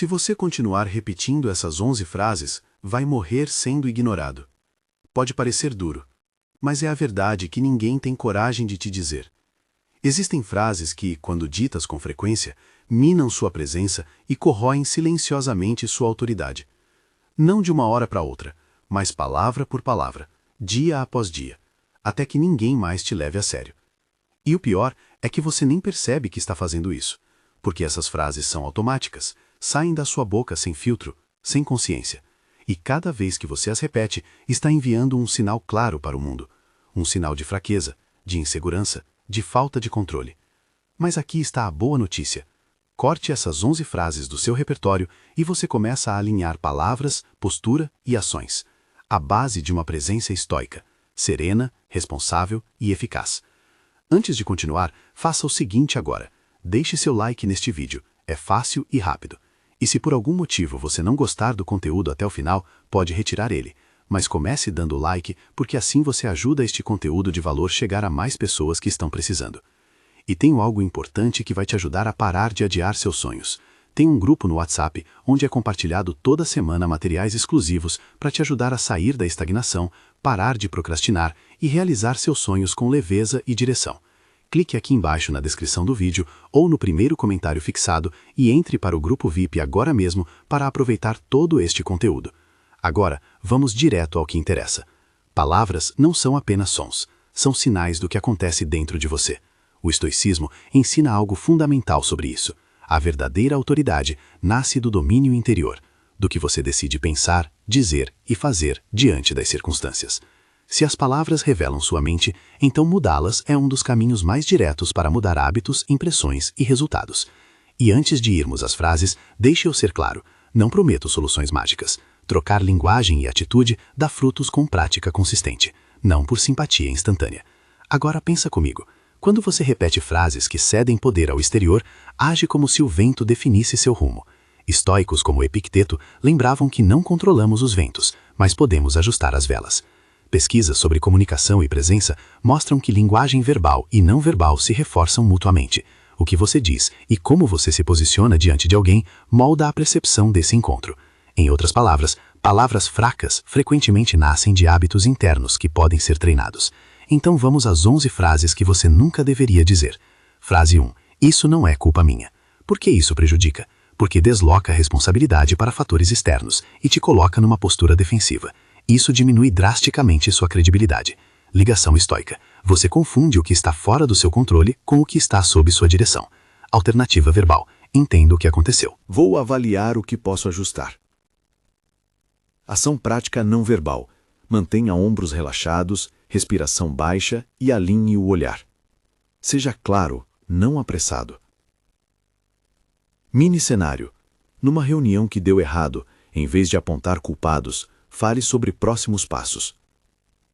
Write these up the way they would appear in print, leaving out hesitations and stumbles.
Se você continuar repetindo essas 11 frases, vai morrer sendo ignorado. Pode parecer duro, mas é a verdade que ninguém tem coragem de te dizer. Existem frases que, quando ditas com frequência, minam sua presença e corroem silenciosamente sua autoridade. Não de uma hora para outra, mas palavra por palavra, dia após dia, até que ninguém mais te leve a sério. E o pior é que você nem percebe que está fazendo isso, porque essas frases são automáticas, saem da sua boca sem filtro, sem consciência. E cada vez que você as repete, está enviando um sinal claro para o mundo. Um sinal de fraqueza, de insegurança, de falta de controle. Mas aqui está a boa notícia. Corte essas 11 frases do seu repertório e você começa a alinhar palavras, postura e ações. A base de uma presença estoica, serena, responsável e eficaz. Antes de continuar, faça o seguinte agora. Deixe seu like neste vídeo. É fácil e rápido. E se por algum motivo você não gostar do conteúdo até o final, pode retirar ele. Mas comece dando like, porque assim você ajuda este conteúdo de valor chegar a mais pessoas que estão precisando. E tenho algo importante que vai te ajudar a parar de adiar seus sonhos. Tem um grupo no WhatsApp onde é compartilhado toda semana materiais exclusivos para te ajudar a sair da estagnação, parar de procrastinar e realizar seus sonhos com leveza e direção. Clique aqui embaixo na descrição do vídeo ou no primeiro comentário fixado e entre para o grupo VIP agora mesmo para aproveitar todo este conteúdo. Agora, vamos direto ao que interessa. Palavras não são apenas sons, são sinais do que acontece dentro de você. O estoicismo ensina algo fundamental sobre isso. A verdadeira autoridade nasce do domínio interior, do que você decide pensar, dizer e fazer diante das circunstâncias. Se as palavras revelam sua mente, então mudá-las é um dos caminhos mais diretos para mudar hábitos, impressões e resultados. E antes de irmos às frases, deixe eu ser claro, não prometo soluções mágicas. Trocar linguagem e atitude dá frutos com prática consistente, não por simpatia instantânea. Agora pensa comigo, quando você repete frases que cedem poder ao exterior, age como se o vento definisse seu rumo. Estoicos como Epicteto lembravam que não controlamos os ventos, mas podemos ajustar as velas. Pesquisas sobre comunicação e presença mostram que linguagem verbal e não verbal se reforçam mutuamente. O que você diz e como você se posiciona diante de alguém molda a percepção desse encontro. Em outras palavras, palavras fracas frequentemente nascem de hábitos internos que podem ser treinados. Então vamos às 11 frases que você nunca deveria dizer. Frase 1. Isso não é culpa minha. Por que isso prejudica? Porque desloca a responsabilidade para fatores externos e te coloca numa postura defensiva. Isso diminui drasticamente sua credibilidade. Ligação estoica. Você confunde o que está fora do seu controle com o que está sob sua direção. Alternativa verbal. Entenda o que aconteceu. Vou avaliar o que posso ajustar. Ação prática não verbal. Mantenha ombros relaxados, respiração baixa e alinhe o olhar. Seja claro, não apressado. Mini cenário. Numa reunião que deu errado, em vez de apontar culpados, fale sobre próximos passos.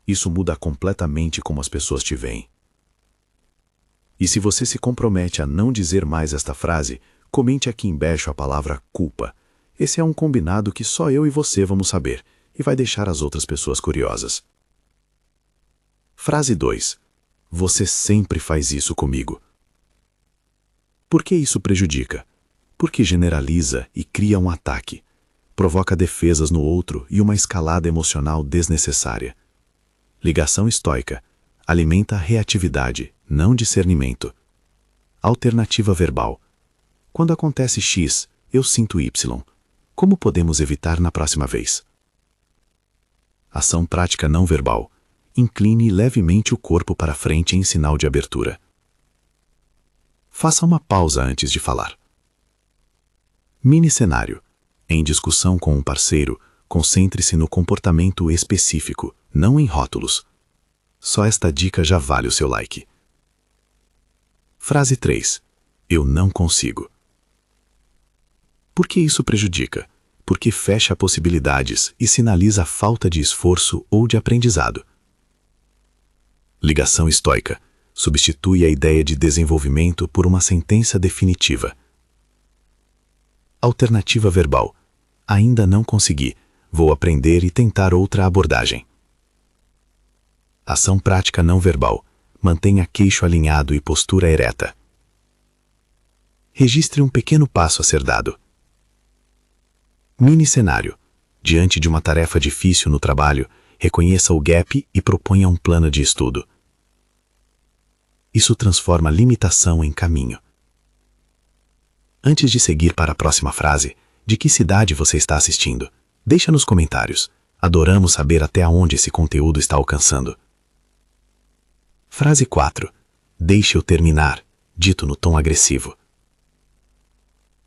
Isso muda completamente como as pessoas te veem. E se você se compromete a não dizer mais esta frase, comente aqui embaixo a palavra culpa. Esse é um combinado que só eu e você vamos saber, e vai deixar as outras pessoas curiosas. Frase 2. Você sempre faz isso comigo. Por que isso prejudica? Porque generaliza e cria um ataque. Provoca defesas no outro e uma escalada emocional desnecessária. Ligação estoica. Alimenta reatividade, não discernimento. Alternativa verbal. Quando acontece X, eu sinto Y. Como podemos evitar na próxima vez? Ação prática não verbal. Incline levemente o corpo para frente em sinal de abertura. Faça uma pausa antes de falar. Mini cenário. Em discussão com um parceiro, concentre-se no comportamento específico, não em rótulos. Só esta dica já vale o seu like. Frase 3. Eu não consigo. Por que isso prejudica? Porque fecha possibilidades e sinaliza a falta de esforço ou de aprendizado. Ligação estoica. Substitui a ideia de desenvolvimento por uma sentença definitiva. Alternativa verbal. Ainda não consegui. Vou aprender e tentar outra abordagem. Ação prática não verbal. Mantenha queixo alinhado e postura ereta. Registre um pequeno passo a ser dado. Mini cenário. Diante de uma tarefa difícil no trabalho, reconheça o gap e proponha um plano de estudo. Isso transforma limitação em caminho. Antes de seguir para a próxima frase, de que cidade você está assistindo? Deixa nos comentários. Adoramos saber até onde esse conteúdo está alcançando. Frase 4. Deixe-o terminar, dito no tom agressivo.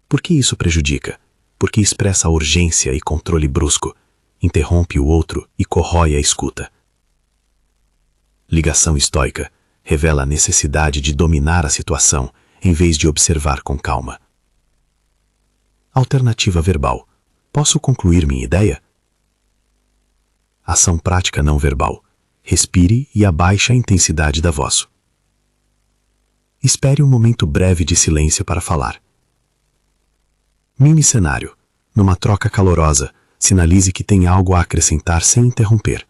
Por que isso prejudica? Porque expressa urgência e controle brusco, interrompe o outro e corrói a escuta. Ligação estoica revela a necessidade de dominar a situação em vez de observar com calma. Alternativa verbal. Posso concluir minha ideia? Ação prática não verbal. Respire e abaixe a intensidade da voz. Espere um momento breve de silêncio para falar. Mini cenário. Numa troca calorosa, sinalize que tem algo a acrescentar sem interromper.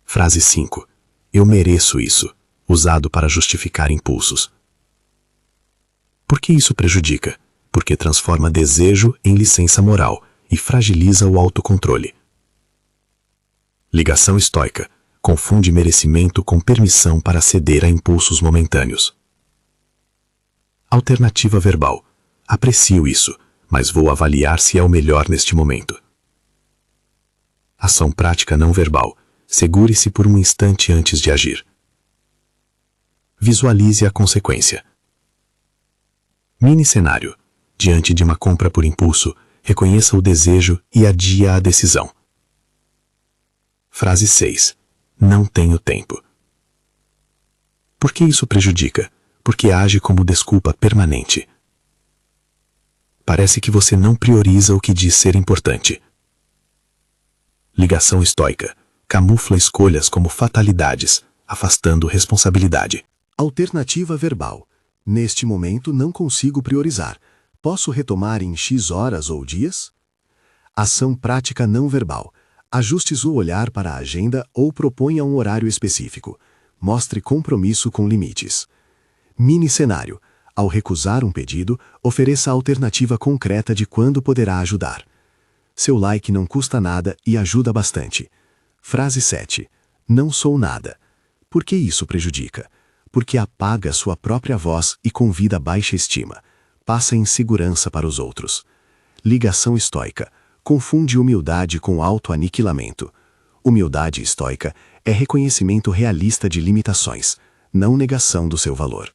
Frase 5. Eu mereço isso, usado para justificar impulsos. Por que isso prejudica? Porque transforma desejo em licença moral e fragiliza o autocontrole. Ligação estoica. Confunde merecimento com permissão para ceder a impulsos momentâneos. Alternativa verbal. Aprecio isso, mas vou avaliar se é o melhor neste momento. Ação prática não verbal. Segure-se por um instante antes de agir. Visualize a consequência. Mini cenário. Diante de uma compra por impulso, reconheça o desejo e adia a decisão. Frase 6. Não tenho tempo. Por que isso prejudica? Porque age como desculpa permanente. Parece que você não prioriza o que diz ser importante. Ligação estoica. Camufla escolhas como fatalidades, afastando responsabilidade. Alternativa verbal. Neste momento não consigo priorizar. Posso retomar em X horas ou dias? Ação prática não verbal. Ajustes o olhar para a agenda ou proponha um horário específico. Mostre compromisso com limites. Mini cenário. Ao recusar um pedido, ofereça a alternativa concreta de quando poderá ajudar. Seu like não custa nada e ajuda bastante. Frase 7. Não sou nada. Por que isso prejudica? Porque apaga sua própria voz e convida baixa estima. Passa insegurança para os outros. Ligação estoica. Confunde humildade com autoaniquilamento. Humildade estoica é reconhecimento realista de limitações, não negação do seu valor.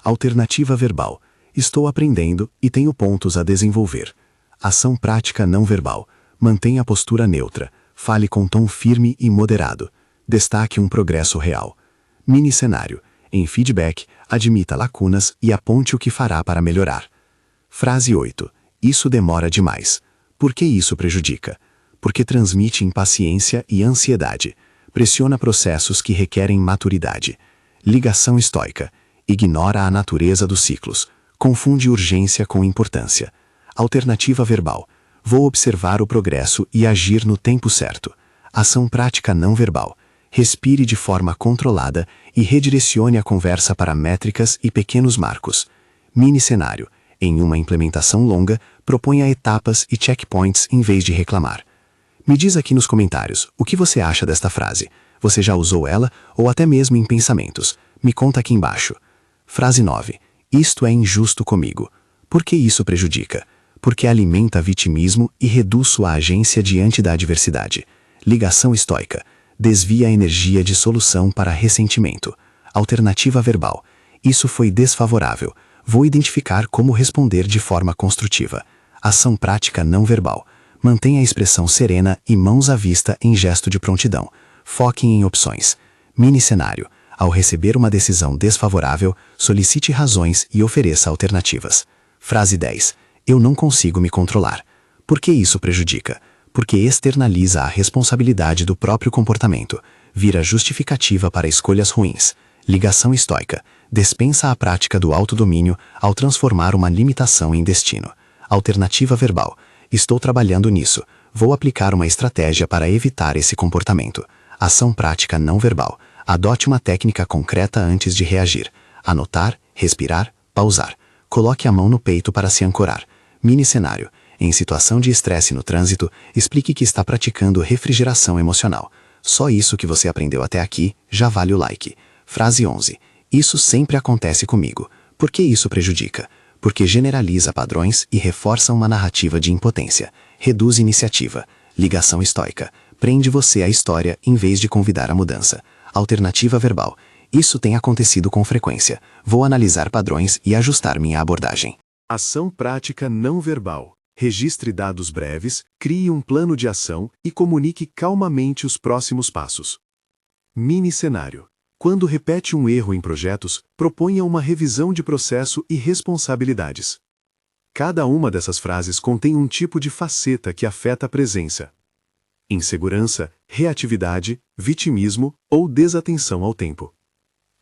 Alternativa verbal. Estou aprendendo e tenho pontos a desenvolver. Ação prática não verbal. Mantenha a postura neutra. Fale com tom firme e moderado. Destaque um progresso real. Mini cenário. Em feedback, admita lacunas e aponte o que fará para melhorar. Frase 8. Isso demora demais. Por que isso prejudica? Porque transmite impaciência e ansiedade. Pressiona processos que requerem maturidade. Ligação estoica. Ignora a natureza dos ciclos. Confunde urgência com importância. Alternativa verbal. Vou observar o progresso e agir no tempo certo. Ação prática não verbal. Respire de forma controlada e redirecione a conversa para métricas e pequenos marcos. Mini cenário. Em uma implementação longa, proponha etapas e checkpoints em vez de reclamar. Me diz aqui nos comentários o que você acha desta frase. Você já usou ela ou até mesmo em pensamentos? Me conta aqui embaixo. Frase 9. Isto é injusto comigo. Por que isso prejudica? Porque alimenta vitimismo e reduz sua agência diante da adversidade. Ligação estoica. Desvia a energia de solução para ressentimento. Alternativa verbal. Isso foi desfavorável. Vou identificar como responder de forma construtiva. Ação prática não verbal. Mantenha a expressão serena e mãos à vista em gesto de prontidão. Foque em opções. Mini cenário. Ao receber uma decisão desfavorável, solicite razões e ofereça alternativas. Frase 10. Eu não consigo me controlar. Por que isso prejudica? Porque externaliza a responsabilidade do próprio comportamento. Vira justificativa para escolhas ruins. Ligação estoica. Dispensa a prática do autodomínio ao transformar uma limitação em destino. Alternativa verbal. Estou trabalhando nisso. Vou aplicar uma estratégia para evitar esse comportamento. Ação prática não verbal. Adote uma técnica concreta antes de reagir. Anotar, respirar, pausar. Coloque a mão no peito para se ancorar. Mini cenário. Em situação de estresse no trânsito, explique que está praticando refrigeração emocional. Só isso que você aprendeu até aqui já vale o like. Frase 11. Isso sempre acontece comigo. Por que isso prejudica? Porque generaliza padrões e reforça uma narrativa de impotência. Reduz iniciativa. Ligação estoica. Prende você à história em vez de convidar a mudança. Alternativa verbal. Isso tem acontecido com frequência. Vou analisar padrões e ajustar minha abordagem. Ação prática não verbal. Registre dados breves, crie um plano de ação e comunique calmamente os próximos passos. Mini cenário. Quando repete um erro em projetos, proponha uma revisão de processo e responsabilidades. Cada uma dessas frases contém um tipo de faceta que afeta a presença. Insegurança, reatividade, vitimismo ou desatenção ao tempo.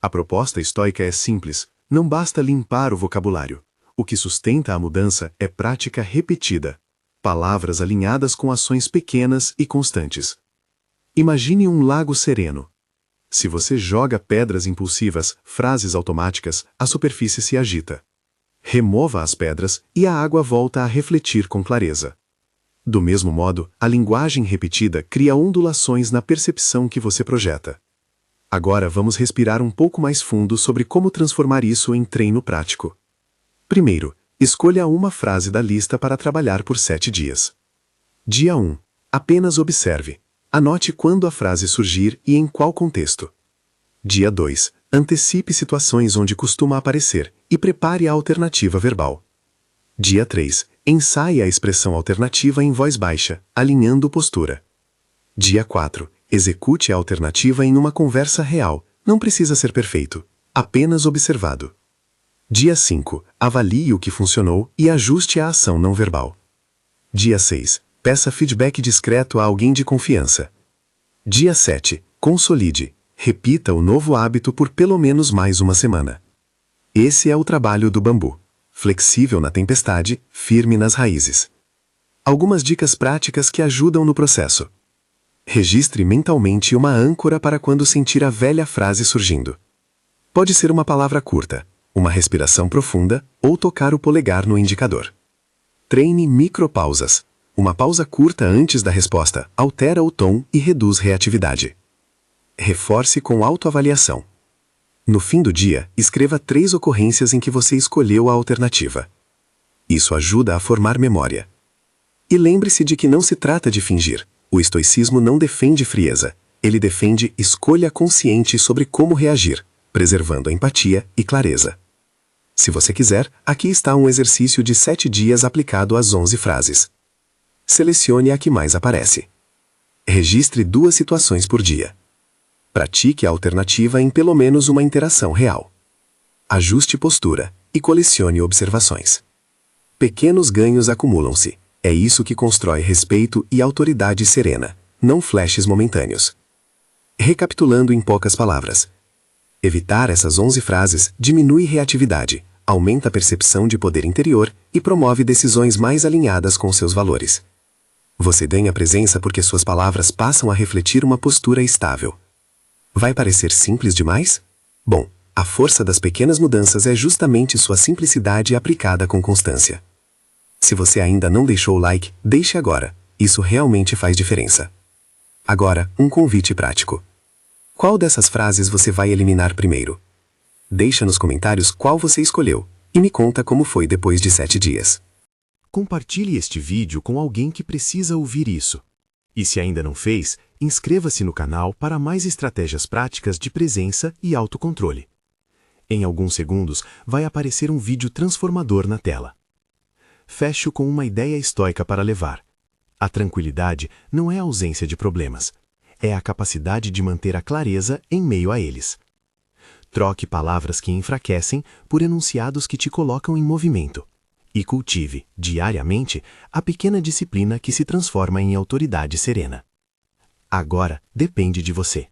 A proposta estoica é simples, não basta limpar o vocabulário. O que sustenta a mudança é prática repetida, palavras alinhadas com ações pequenas e constantes. Imagine um lago sereno. Se você joga pedras impulsivas, frases automáticas, a superfície se agita. Remova as pedras e a água volta a refletir com clareza. Do mesmo modo, a linguagem repetida cria ondulações na percepção que você projeta. Agora vamos respirar um pouco mais fundo sobre como transformar isso em treino prático. Primeiro, escolha uma frase da lista para trabalhar por 7 dias. Dia 1. Apenas observe. Anote quando a frase surgir e em qual contexto. Dia 2. Antecipe situações onde costuma aparecer e prepare a alternativa verbal. Dia 3. Ensaie a expressão alternativa em voz baixa, alinhando postura. Dia 4. Execute a alternativa em uma conversa real. Não precisa ser perfeito, apenas observado. Dia 5. Avalie o que funcionou e ajuste a ação não verbal. Dia 6. Peça feedback discreto a alguém de confiança. Dia 7. Consolide. Repita o novo hábito por pelo menos mais uma semana. Esse é o trabalho do bambu. Flexível na tempestade, firme nas raízes. Algumas dicas práticas que ajudam no processo. Registre mentalmente uma âncora para quando sentir a velha frase surgindo. Pode ser uma palavra curta, uma respiração profunda ou tocar o polegar no indicador. Treine micropausas. Uma pausa curta antes da resposta altera o tom e reduz reatividade. Reforce com autoavaliação. No fim do dia, escreva 3 ocorrências em que você escolheu a alternativa. Isso ajuda a formar memória. E lembre-se de que não se trata de fingir. O estoicismo não defende frieza. Ele defende escolha consciente sobre como reagir, preservando a empatia e clareza. Se você quiser, aqui está um exercício de 7 dias aplicado às 11 frases. Selecione a que mais aparece. Registre 2 situações por dia. Pratique a alternativa em pelo menos uma interação real. Ajuste postura e colecione observações. Pequenos ganhos acumulam-se. É isso que constrói respeito e autoridade serena, não flashes momentâneos. Recapitulando em poucas palavras. Evitar essas 11 frases diminui reatividade, aumenta a percepção de poder interior e promove decisões mais alinhadas com seus valores. Você ganha presença porque suas palavras passam a refletir uma postura estável. Vai parecer simples demais? Bom, a força das pequenas mudanças é justamente sua simplicidade aplicada com constância. Se você ainda não deixou o like, deixe agora. Isso realmente faz diferença. Agora, um convite prático. Qual dessas frases você vai eliminar primeiro? Deixa nos comentários qual você escolheu e me conta como foi depois de 7 dias. Compartilhe este vídeo com alguém que precisa ouvir isso. E se ainda não fez, inscreva-se no canal para mais estratégias práticas de presença e autocontrole. Em alguns segundos, vai aparecer um vídeo transformador na tela. Feche-o com uma ideia estoica para levar. A tranquilidade não é a ausência de problemas, é a capacidade de manter a clareza em meio a eles. Troque palavras que enfraquecem por enunciados que te colocam em movimento. E cultive, diariamente, a pequena disciplina que se transforma em autoridade serena. Agora depende de você.